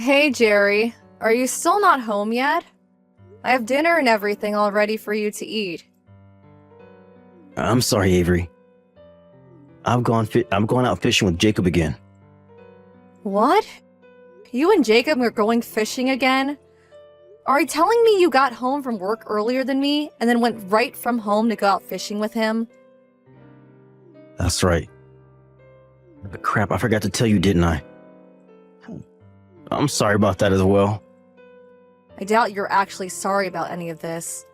Hey, Jerry. Are you still not home yet? I have dinner and everything all ready for you to eat. I'm sorry, Avery. I'm going out fishing with Jacob again. What? You and Jacob are going fishing again? Are you telling me you got home from work earlier than me and then went right from home to go out fishing with him? That's right. But crap, I forgot to tell you, didn't I? I'm sorry about that as well. I doubt you're actually sorry about any of this.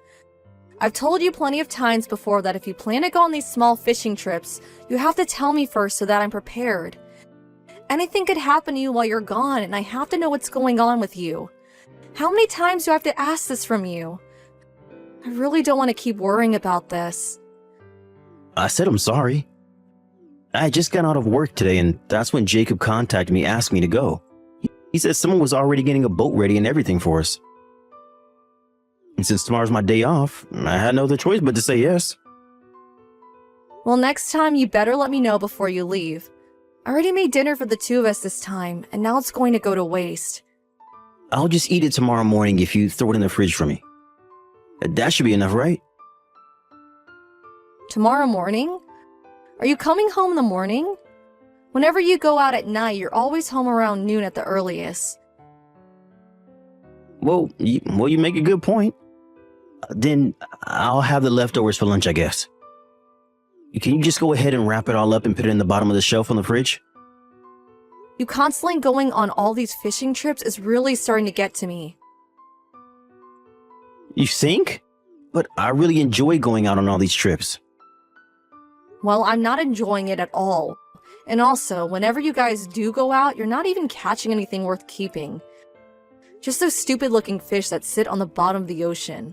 I've told you plenty of times before that if you plan to go on these small fishing trips, you have to tell me first so that I'm prepared. Anything could happen to you while you're gone, and I have to know what's going on with you. How many times do I have to ask this from you? I really don't want to keep worrying about this. I said I'm sorry. I just got out of work today, and that's when Jacob contacted me, asked me to go. He said someone was already getting a boat ready and everything for us. And since tomorrow's my day off, I had no other choice but to say yes. Well, next time you better let me know before you leave. I already made dinner for the two of us this time, and now it's going to go to waste. I'll just eat it tomorrow morning if you throw it in the fridge for me. That should be enough, right? Tomorrow morning? Are you coming home in the morning? Whenever you go out at night, you're always home around noon at the earliest. Well, you make a good point. Then I'll have the leftovers for lunch, I guess. Can you just go ahead and wrap it all up and put it in the bottom of the shelf on the fridge? You constantly going on all these fishing trips is really starting to get to me. You think? But I really enjoy going out on all these trips. Well, I'm not enjoying it at all. And also, whenever you guys do go out, you're not even catching anything worth keeping. Just those stupid-looking fish that sit on the bottom of the ocean.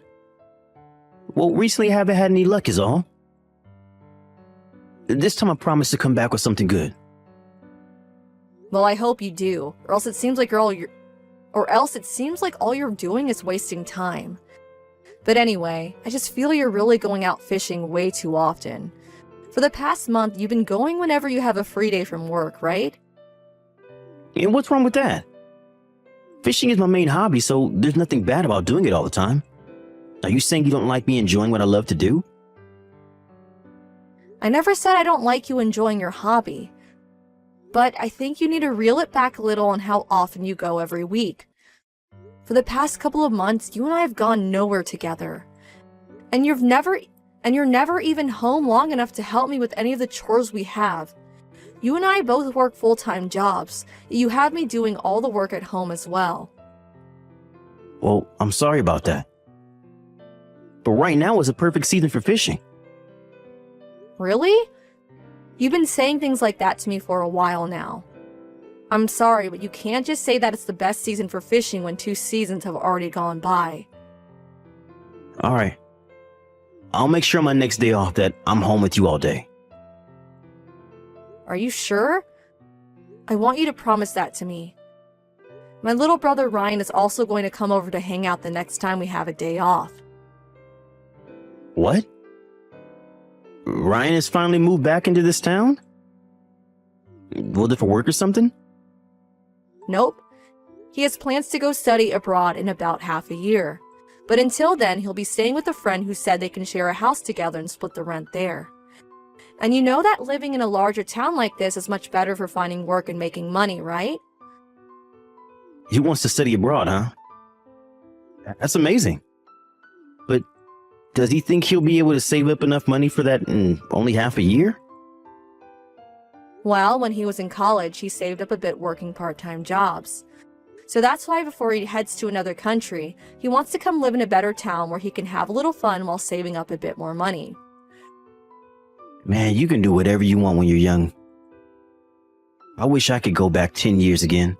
Well, recently I haven't had any luck is all. This time I promise to come back with something good. Well, I hope you do, or else it seems like all you're doing is wasting time. But anyway, I just feel you're really going out fishing way too often. For the past month, you've been going whenever you have a free day from work, right? And what's wrong with that? Fishing is my main hobby, so there's nothing bad about doing it all the time. Are you saying you don't like me enjoying what I love to do? I never said I don't like you enjoying your hobby. But I think you need to reel it back a little on how often you go every week. For the past couple of months, you and I have gone nowhere together. And you're never even home long enough to help me with any of the chores we have. You and I both work full-time jobs. You have me doing all the work at home as well. Well, I'm sorry about that. But right now is a perfect season for fishing. Really? You've been saying things like that to me for a while now. I'm sorry, but you can't just say that it's the best season for fishing when 2 seasons have already gone by. Alright. I'll make sure on my next day off that I'm home with you all day. Are you sure? I want you to promise that to me. My little brother Ryan is also going to come over to hang out the next time we have a day off. What? Ryan has finally moved back into this town? Was it for work or something? Nope. He has plans to go study abroad in about half a year. But until then, he'll be staying with a friend who said they can share a house together and split the rent there. And you know that living in a larger town like this is much better for finding work and making money, right? He wants to study abroad, huh? That's amazing. But does he think he'll be able to save up enough money for that in only half a year? Well, when he was in college, he saved up a bit working part-time jobs. So that's why before he heads to another country, he wants to come live in a better town where he can have a little fun while saving up a bit more money. Man, you can do whatever you want when you're young. I wish I could go back 10 years again.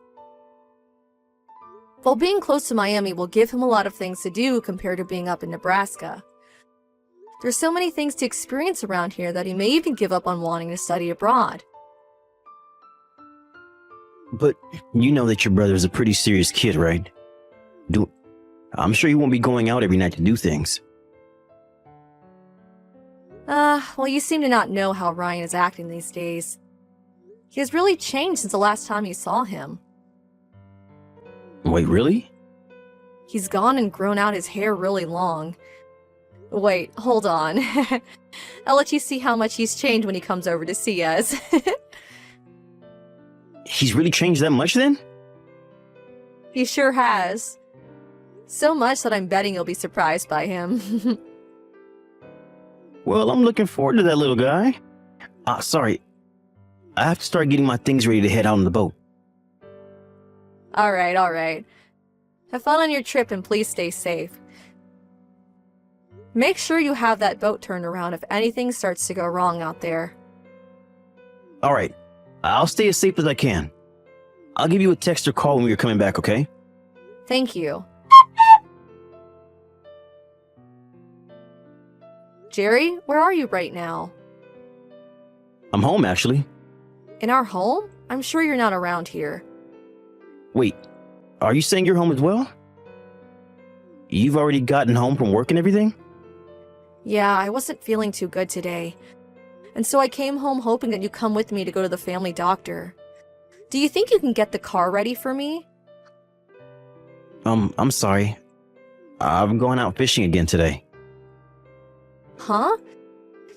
Well, being close to Miami will give him a lot of things to do compared to being up in Nebraska. There's so many things to experience around here that he may even give up on wanting to study abroad. But you know that your brother is a pretty serious kid, right? I'm sure he won't be going out every night to do things. Well, you seem to not know how Ryan is acting these days. He has really changed since the last time you saw him. Wait, really? He's gone and grown out his hair really long. Wait, hold on. I'll let you see how much he's changed when he comes over to see us. He's really changed that much then? He sure has. So much that I'm betting you'll be surprised by him. Well, I'm looking forward to that little guy. Sorry. I have to start getting my things ready to head out on the boat. Alright, alright. Have fun on your trip and please stay safe. Make sure you have that boat turned around if anything starts to go wrong out there. Alright. I'll stay as safe as I can. I'll give you a text or call when we're coming back, okay? Thank you. Jerry, where are you right now? I'm home, actually. In our home? I'm sure you're not around here. Wait, are you saying you're home as well? You've already gotten home from work and everything? Yeah, I wasn't feeling too good today. And so I came home hoping that you'd come with me to go to the family doctor. Do you think you can get the car ready for me? I'm sorry. I'm going out fishing again today. Huh?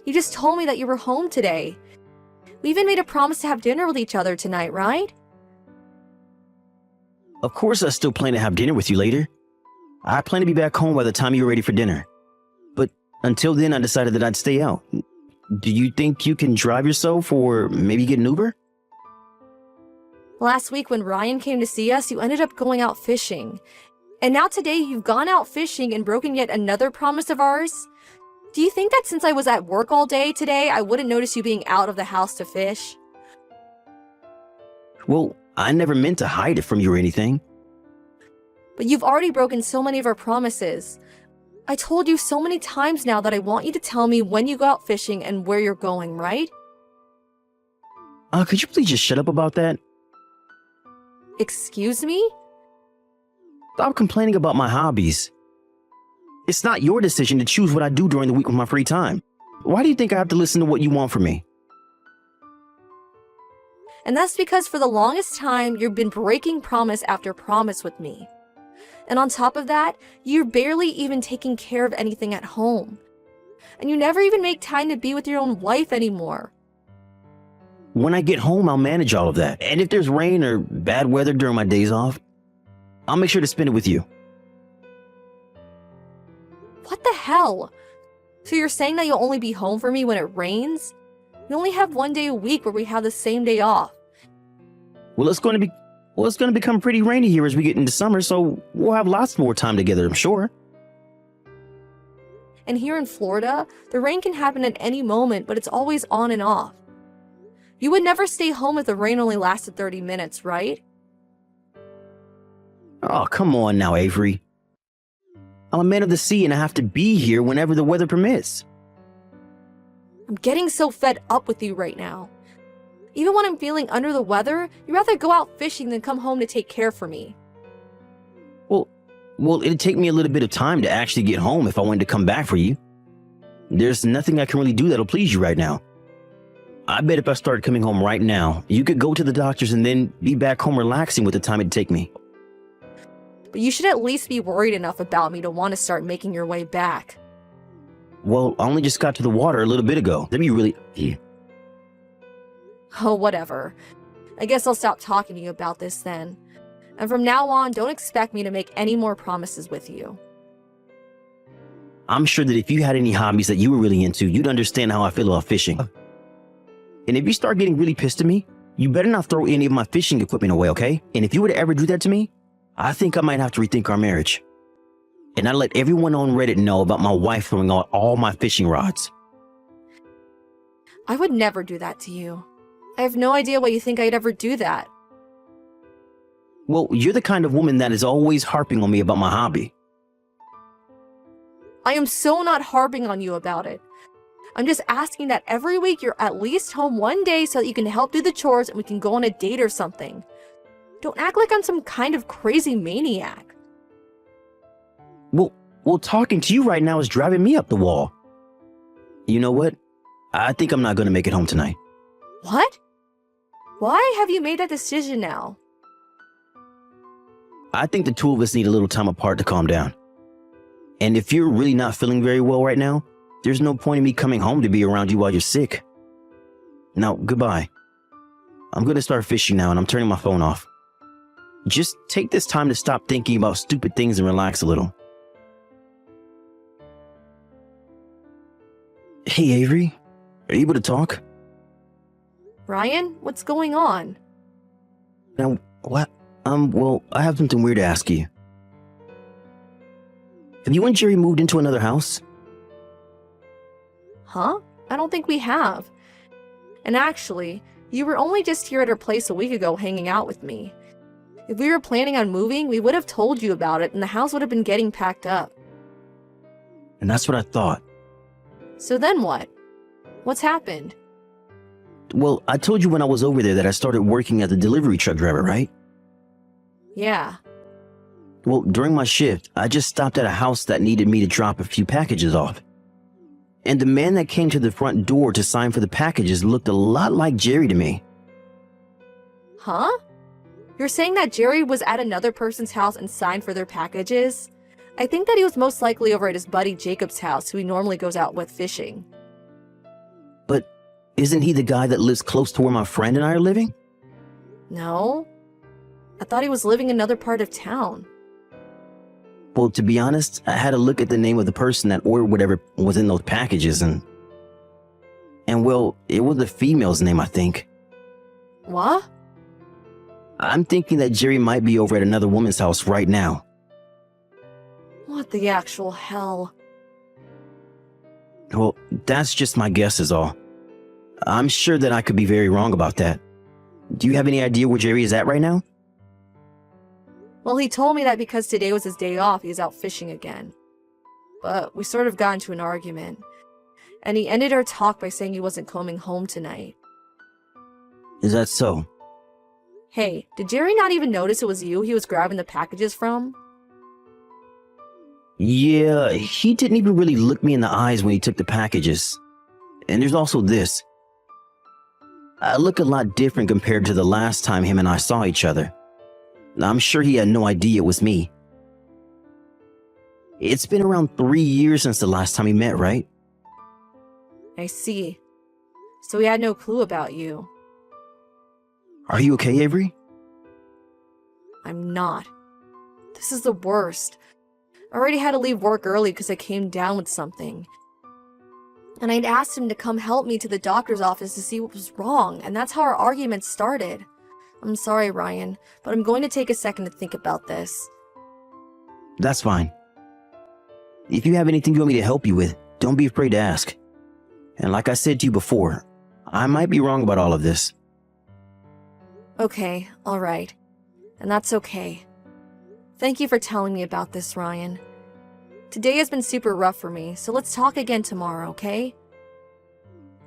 You just told me that you were home today. We even made a promise to have dinner with each other tonight, right? Of course I still plan to have dinner with you later. I plan to be back home by the time you're ready for dinner. But until then, I decided that I'd stay out. Do you think you can drive yourself or maybe get an Uber? Last week when Ryan came to see us, you ended up going out fishing. And now today you've gone out fishing and broken yet another promise of ours? Do you think that since I was at work all day today, I wouldn't notice you being out of the house to fish? Well, I never meant to hide it from you or anything. But you've already broken so many of our promises. I told you so many times now that I want you to tell me when you go out fishing and where you're going, right? Could you please just shut up about that? Excuse me? Stop complaining about my hobbies. It's not your decision to choose what I do during the week with my free time. Why do you think I have to listen to what you want from me? And that's because for the longest time, you've been breaking promise after promise with me. And on top of that, you're barely even taking care of anything at home. And you never even make time to be with your own wife anymore. When I get home, I'll manage all of that. And if there's rain or bad weather during my days off, I'll make sure to spend it with you. What the hell? So you're saying that you'll only be home for me when it rains? We only have one day a week where we have the same day off. Well, it's going to become pretty rainy here as we get into summer, so we'll have lots more time together, I'm sure. And here in Florida, the rain can happen at any moment, but it's always on and off. You would never stay home if the rain only lasted 30 minutes, right? Oh, come on now, Avery. I'm a man of the sea and I have to be here whenever the weather permits. I'm getting so fed up with you right now. Even when I'm feeling under the weather, you'd rather go out fishing than come home to take care for me. Well, it'd take me a little bit of time to actually get home if I wanted to come back for you. There's nothing I can really do that'll please you right now. I bet if I started coming home right now, you could go to the doctor's and then be back home relaxing with the time it'd take me. But you should at least be worried enough about me to want to start making your way back. Well, I only just got to the water a little bit ago. Let me really... Oh, whatever. I guess I'll stop talking to you about this then. And from now on, don't expect me to make any more promises with you. I'm sure that if you had any hobbies that you were really into, you'd understand how I feel about fishing. And if you start getting really pissed at me, you better not throw any of my fishing equipment away, okay? And if you were to ever do that to me, I think I might have to rethink our marriage. And I'd let everyone on Reddit know about my wife throwing out all my fishing rods. I would never do that to you. I have no idea why you think I'd ever do that. Well, you're the kind of woman that is always harping on me about my hobby. I am so not harping on you about it. I'm just asking that every week you're at least home one day so that you can help do the chores and we can go on a date or something. Don't act like I'm some kind of crazy maniac. Well, talking to you right now is driving me up the wall. You know what? I think I'm not going to make it home tonight. What? Why have you made that decision now? I think the two of us need a little time apart to calm down. And if you're really not feeling very well right now, there's no point in me coming home to be around you while you're sick. Now, goodbye. I'm gonna start fishing now and I'm turning my phone off. Just take this time to stop thinking about stupid things and relax a little. Hey, Avery. Are you able to talk? Ryan, what's going on? Now, what? Well, I have something weird to ask you. Have you and Jerry moved into another house? Huh? I don't think we have. And actually, you were only just here at her place a week ago hanging out with me. If we were planning on moving, we would have told you about it and the house would have been getting packed up. And that's what I thought. So then what? What's happened? Well, I told you when I was over there that I started working as a delivery truck driver, right? Yeah. Well, during my shift, I just stopped at a house that needed me to drop a few packages off. And the man that came to the front door to sign for the packages looked a lot like Jerry to me. Huh? You're saying that Jerry was at another person's house and signed for their packages? I think that he was most likely over at his buddy Jacob's house, who he normally goes out with fishing. But isn't he the guy that lives close to where my friend and I are living? No. I thought he was living in another part of town. Well, to be honest, I had a look at the name of the person that ordered whatever was in those packages and well, it was a female's name, I think. What? I'm thinking that Jerry might be over at another woman's house right now. What the actual hell? Well, that's just my guess is all. I'm sure that I could be very wrong about that. Do you have any idea where Jerry is at right now? Well, he told me that because today was his day off, he's out fishing again. But we sort of got into an argument. And he ended our talk by saying he wasn't coming home tonight. Is that so? Hey, did Jerry not even notice it was you he was grabbing the packages from? Yeah, he didn't even really look me in the eyes when he took the packages. And there's also this. I look a lot different compared to the last time him and I saw each other. I'm sure he had no idea it was me. It's been around 3 years since the last time we met, right? I see. So he had no clue about you. Are you okay, Avery? I'm not. This is the worst. I already had to leave work early because I came down with something. And I'd asked him to come help me to the doctor's office to see what was wrong, and that's how our argument started. I'm sorry, Ryan, but I'm going to take a second to think about this. That's fine. If you have anything you want me to help you with, don't be afraid to ask. And like I said to you before, I might be wrong about all of this. Okay, alright. And that's okay. Thank you for telling me about this, Ryan. Today has been super rough for me, so let's talk again tomorrow, okay?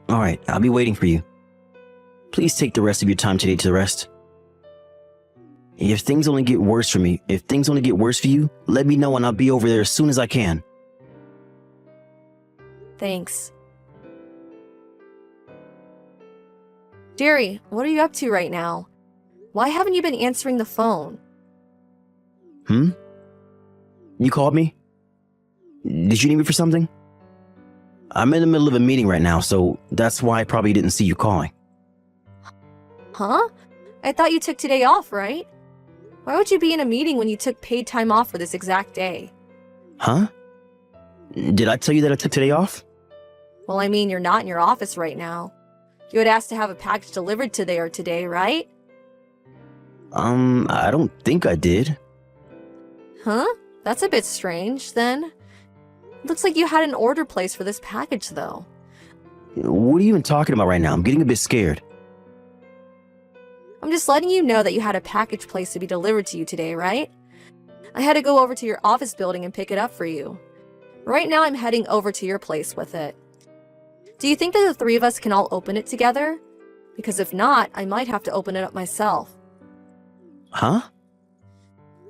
Alright, I'll be waiting for you. Please take the rest of your time today to rest. If things only get worse for me, if things only get worse for you, let me know and I'll be over there as soon as I can. Thanks. Jerry, what are you up to right now? Why haven't you been answering the phone? You called me? Did you need me for something? I'm in the middle of a meeting right now, so that's why I probably didn't see you calling. Huh? I thought you took today off, right? Why would you be in a meeting when you took paid time off for this exact day? Huh? Did I tell you that I took today off? Well, I mean, you're not in your office right now. You had asked to have a package delivered today, right? I don't think I did. Huh? That's a bit strange, then. Looks like you had an order placed for this package, though. What are you even talking about right now? I'm getting a bit scared. I'm just letting you know that you had a package placed to be delivered to you today, right? I had to go over to your office building and pick it up for you. Right now, I'm heading over to your place with it. Do you think that the three of us can all open it together? Because if not, I might have to open it up myself. Huh?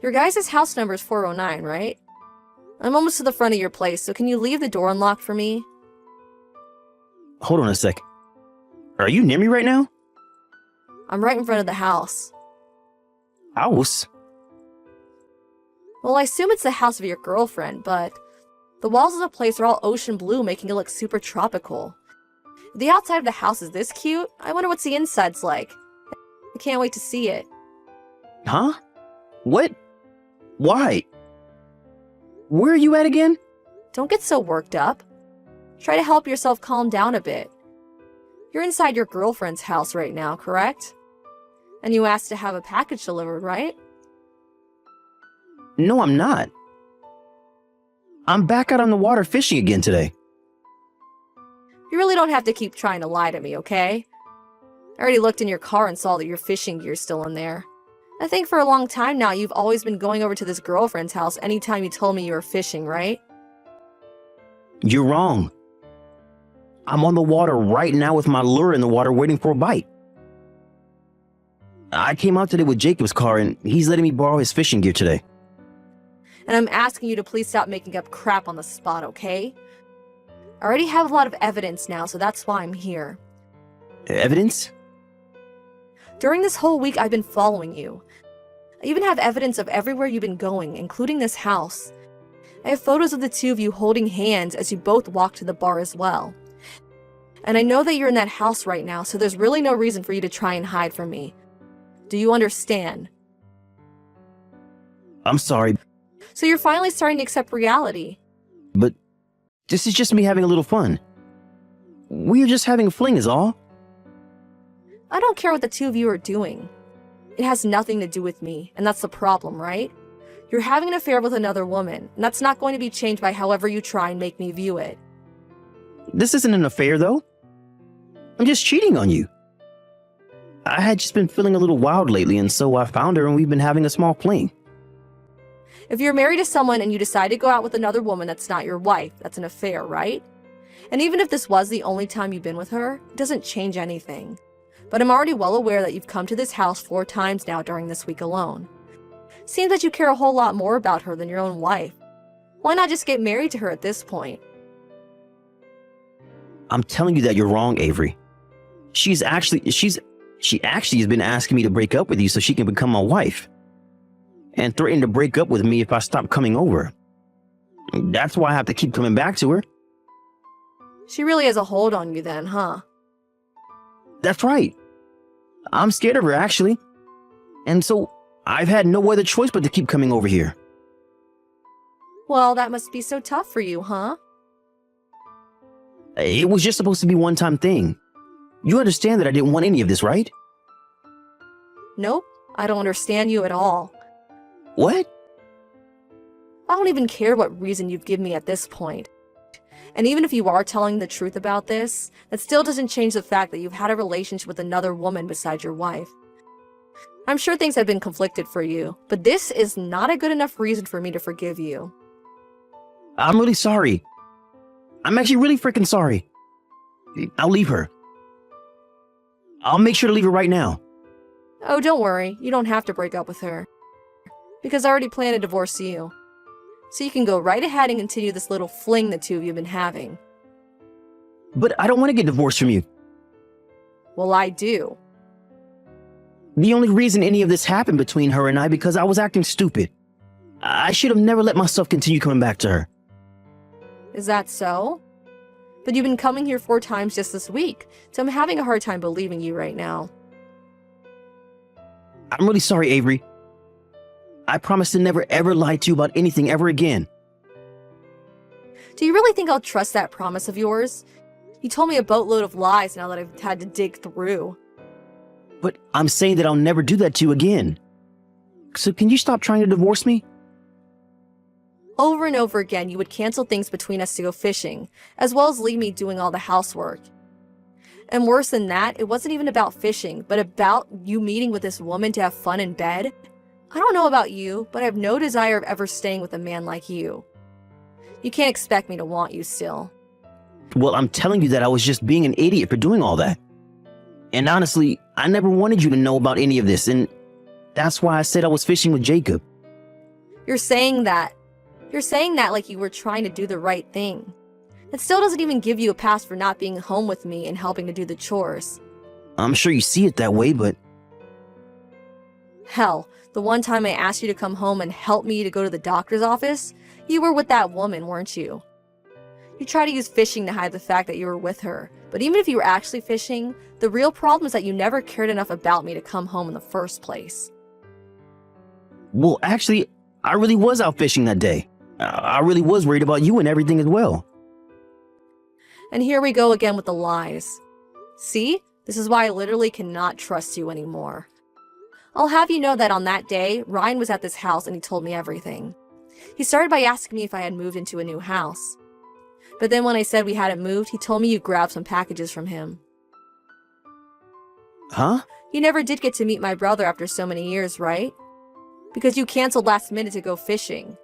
Your guys' house number is 409, right? I'm almost to the front of your place, so can you leave the door unlocked for me? Hold on a sec. Are you near me right now? I'm right in front of the house. House? Well, I assume it's the house of your girlfriend, but the walls of the place are all ocean blue, making it look super tropical. If the outside of the house is this cute, I wonder what's the inside's like. I can't wait to see it. Huh? What? Why? Where are you at again? Don't get so worked up. Try to help yourself calm down a bit. You're inside your girlfriend's house right now, correct? And you asked to have a package delivered, right? No, I'm not. I'm back out on the water fishing again today. You really don't have to keep trying to lie to me, okay? I already looked in your car and saw that your fishing gear's still in there. I think for a long time now you've always been going over to this girlfriend's house anytime you told me you were fishing, right? You're wrong. I'm on the water right now with my lure in the water waiting for a bite. I came out today with Jacob's car and he's letting me borrow his fishing gear today. And I'm asking you to please stop making up crap on the spot, okay? I already have a lot of evidence now, so that's why I'm here. Evidence? During this whole week, I've been following you. I even have evidence of everywhere you've been going, including this house. I have photos of the two of you holding hands as you both walk to the bar as well. And I know that you're in that house right now, so there's really no reason for you to try and hide from me. Do you understand? I'm sorry, So you're finally starting to accept reality. but this is just me having a little fun. We're just having a fling is all. I don't care what the two of you are doing. It has nothing to do with me, and that's the problem, right? You're having an affair with another woman, and that's not going to be changed by however you try and make me view it. This isn't an affair though. I'm just cheating on you. I had just been feeling a little wild lately and so I found her and we've been having a small fling. If you're married to someone and you decide to go out with another woman that's not your wife, that's an affair, right? And even if this was the only time you've been with her, it doesn't change anything. But I'm already well aware that you've come to this house 4 times now during this week alone. Seems that you care a whole lot more about her than your own wife. Why not just get married to her at this point? I'm telling you that you're wrong, Avery. She actually has been asking me to break up with you so she can become my wife. And threatened to break up with me if I stop coming over. That's why I have to keep coming back to her. She really has a hold on you then, huh? That's right. I'm scared of her, actually. And so I've had no other choice but to keep coming over here. Well, that must be so tough for you, huh? It was just supposed to be a one-time thing. You understand that I didn't want any of this, right? Nope, I don't understand you at all. What? I don't even care what reason you've given me at this point. And even if you are telling the truth about this, that still doesn't change the fact that you've had a relationship with another woman besides your wife. I'm sure things have been conflicted for you, but this is not a good enough reason for me to forgive you. I'm really sorry. I'm actually really freaking sorry. I'll leave her. I'll make sure to leave her right now. Oh, don't worry, you don't have to break up with her. Because I already plan to divorce you. So you can go right ahead and continue this little fling the two of you have been having. But I don't want to get divorced from you. Well, I do. The only reason any of this happened between her and I because I was acting stupid. I should have never let myself continue coming back to her. Is that so? But you've been coming here 4 times just this week, so I'm having a hard time believing you right now. I'm really sorry, Avery. I promise to never ever lie to you about anything ever again. Do you really think I'll trust that promise of yours? You told me a boatload of lies now that I've had to dig through. But I'm saying that I'll never do that to you again. So can you stop trying to divorce me? Over and over again, you would cancel things between us to go fishing, as well as leave me doing all the housework. And worse than that, it wasn't even about fishing, but about you meeting with this woman to have fun in bed. I don't know about you, but I have no desire of ever staying with a man like you. You can't expect me to want you still. Well, I'm telling you that I was just being an idiot for doing all that. And honestly, I never wanted you to know about any of this, and that's why I said I was fishing with Jacob. You're saying that like you were trying to do the right thing. It still doesn't even give you a pass for not being home with me and helping to do the chores. I'm sure you see it that way, but... Hell, the one time I asked you to come home and help me to go to the doctor's office, you were with that woman, weren't you? You try to use fishing to hide the fact that you were with her, but even if you were actually fishing, the real problem is that you never cared enough about me to come home in the first place. Well, actually, I really was out fishing that day. I really was worried about you and everything as well. And here we go again with the lies. See? This is why I literally cannot trust you anymore. I'll have you know that on that day, Ryan was at this house and he told me everything. He started by asking me if I had moved into a new house. But then when I said we hadn't moved, he told me you grabbed some packages from him. Huh? You never did get to meet my brother after so many years, right? Because you canceled last minute to go fishing.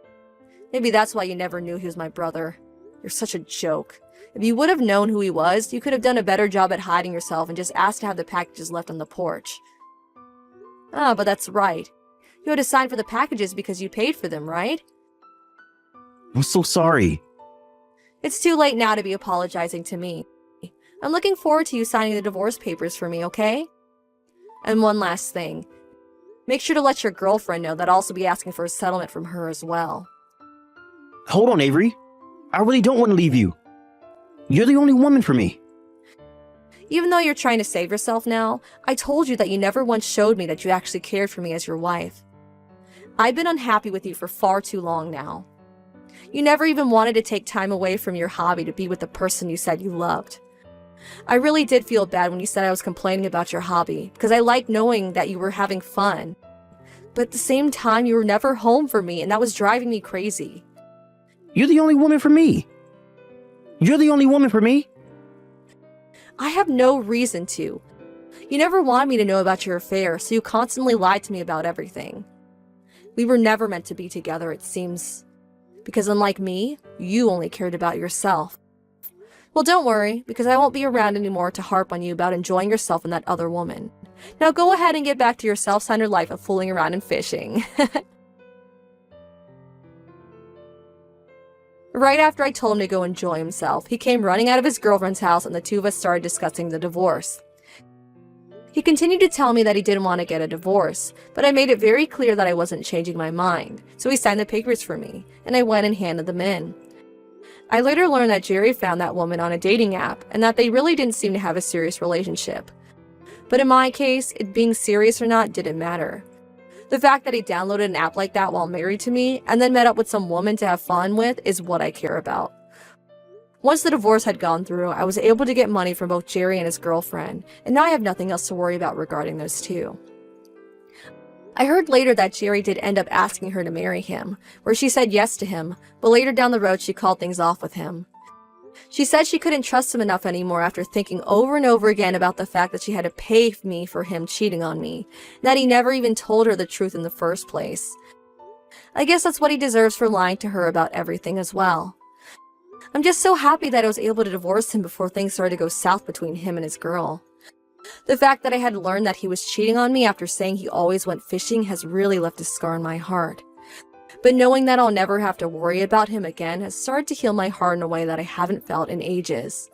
Maybe that's why you never knew he was my brother. You're such a joke. If you would have known who he was, you could have done a better job at hiding yourself and just asked to have the packages left on the porch. Ah, but that's right. You had to sign for the packages because you paid for them, right? I'm so sorry. It's too late now to be apologizing to me. I'm looking forward to you signing the divorce papers for me, okay? And one last thing. Make sure to let your girlfriend know that I'll also be asking for a settlement from her as well. Hold on, Avery. I really don't want to leave you. You're the only woman for me. Even though you're trying to save yourself now, I told you that you never once showed me that you actually cared for me as your wife. I've been unhappy with you for far too long now. You never even wanted to take time away from your hobby to be with the person you said you loved. I really did feel bad when you said I was complaining about your hobby, because I liked knowing that you were having fun. But at the same time, you were never home for me, and that was driving me crazy. You're the only woman for me. You're the only woman for me. I have no reason to. You never wanted me to know about your affair, so you constantly lied to me about everything. We were never meant to be together, it seems. Because unlike me, you only cared about yourself. Well, don't worry, because I won't be around anymore to harp on you about enjoying yourself and that other woman. Now go ahead and get back to your self-centered life of fooling around and fishing. Right after I told him to go enjoy himself, he came running out of his girlfriend's house and the two of us started discussing the divorce. He continued to tell me that he didn't want to get a divorce, but I made it very clear that I wasn't changing my mind, so he signed the papers for me, and I went and handed them in. I later learned that Jerry found that woman on a dating app, and that they really didn't seem to have a serious relationship. But in my case, it being serious or not didn't matter. The fact that he downloaded an app like that while married to me, and then met up with some woman to have fun with, is what I care about. Once the divorce had gone through, I was able to get money from both Jerry and his girlfriend, and now I have nothing else to worry about regarding those two. I heard later that Jerry did end up asking her to marry him, where she said yes to him, but later down the road she called things off with him. She said she couldn't trust him enough anymore after thinking over and over again about the fact that she had to pay me for him cheating on me, and that he never even told her the truth in the first place. I guess that's what he deserves for lying to her about everything as well. I'm just so happy that I was able to divorce him before things started to go south between him and his girl. The fact that I had learned that he was cheating on me after saying he always went fishing has really left a scar in my heart. But knowing that I'll never have to worry about him again has started to heal my heart in a way that I haven't felt in ages.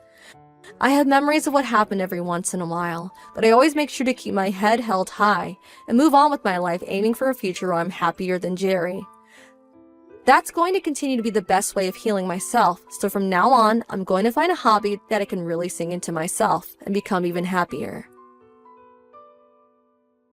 I have memories of what happened every once in a while, but I always make sure to keep my head held high and move on with my life, aiming for a future where I'm happier than Jerry. That's going to continue to be the best way of healing myself, so from now on, I'm going to find a hobby that I can really sing into myself and become even happier.